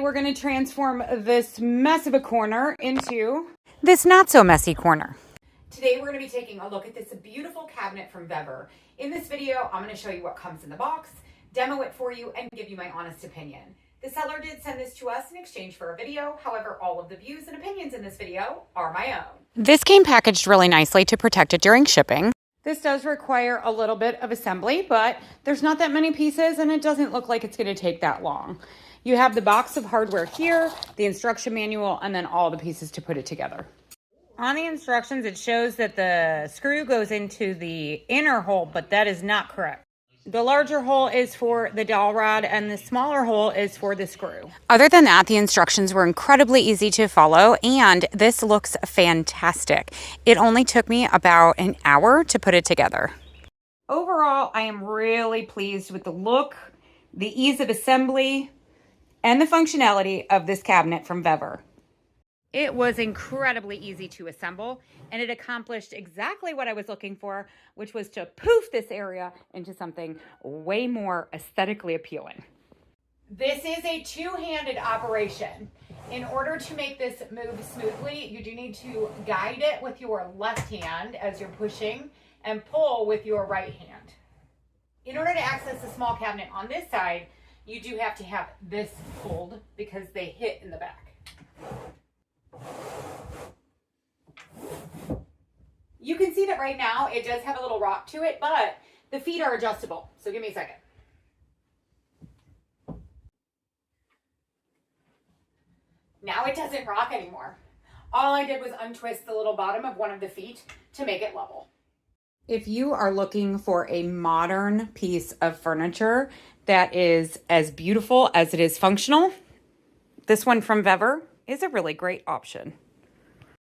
We're going to transform this mess of a corner into this not so messy corner. Today we're going to be taking a look at this beautiful cabinet from VEVOR. In this video, I'm going to show you what comes in the box, demo it for you, and give you my honest opinion. The seller did send this to us in exchange for a video. However, all of the views and opinions in this video are my own. This came packaged really nicely to protect it during shipping. This does require a little bit of assembly, but there's not that many pieces and it doesn't look like it's going to take that long. You have the box of hardware here, the instruction manual, and then all the pieces to put it together. On the instructions, it shows that the screw goes into the inner hole, but that is not correct. The larger hole is for the dowel rod and the smaller hole is for the screw. Other than that, the instructions were incredibly easy to follow and this looks fantastic. It only took me about an hour to put it together. Overall, I am really pleased with the look, the ease of assembly, and the functionality of this cabinet from VEVOR. It was incredibly easy to assemble, and it accomplished exactly what I was looking for, which was to poof this area into something way more aesthetically appealing. This is a two-handed operation. In order to make this move smoothly, you do need to guide it with your left hand as you're pushing and pull with your right hand. In order to access the small cabinet on this side, you do have to have this pulled because they hit in the back. You can see that right now it does have a little rock to it, but the feet are adjustable. So give me a second. Now it doesn't rock anymore. All I did was untwist the little bottom of one of the feet to make it level. If you are looking for a modern piece of furniture that is as beautiful as it is functional, this one from VEVOR is a really great option.